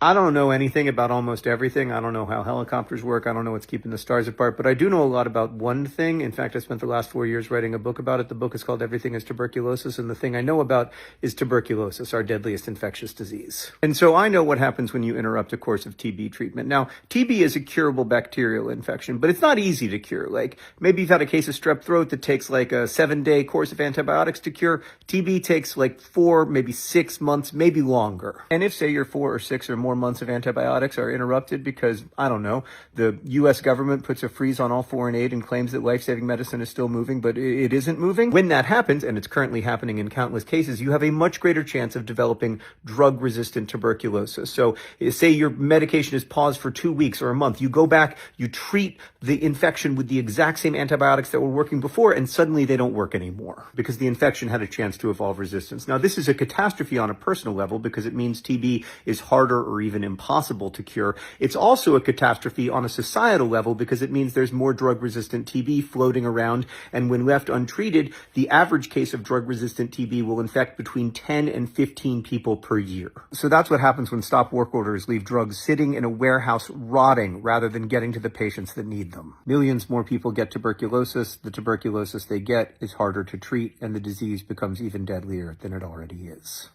I don't know anything about almost everything. I don't know how helicopters work. I don't know what's keeping the stars apart, but I do know a lot about one thing. In fact, I spent the last 4 years writing a book about it. The book is called Everything is Tuberculosis, and the thing I know about is tuberculosis, our deadliest infectious disease. And so I know what happens when you interrupt a course of TB treatment. Now, TB is a curable bacterial infection, but it's not easy to cure. Like, maybe you've had a case of strep throat that takes like a 7-day course of antibiotics to cure. TB takes like 4, maybe 6 months, maybe longer. And if, say, you're 4 or 6 or more months of antibiotics are interrupted because, I don't know, the U.S. government puts a freeze on all foreign aid and claims that life-saving medicine is still moving, but it isn't moving. When that happens, and it's currently happening in countless cases, you have a much greater chance of developing drug-resistant tuberculosis. So say your medication is paused for 2 weeks or a month. You go back, you treat the infection with the exact same antibiotics that were working before, and suddenly they don't work anymore because the infection had a chance to evolve resistance. Now, this is a catastrophe on a personal level because it means TB is harder or even impossible to cure. It's also a catastrophe on a societal level because it means there's more drug-resistant TB floating around, and when left untreated, the average case of drug-resistant TB will infect between 10 and 15 people per year. So that's what happens when stop work orders leave drugs sitting in a warehouse rotting rather than getting to the patients that need them. Millions more people get tuberculosis. The tuberculosis they get is harder to treat, and the disease becomes even deadlier than it already is.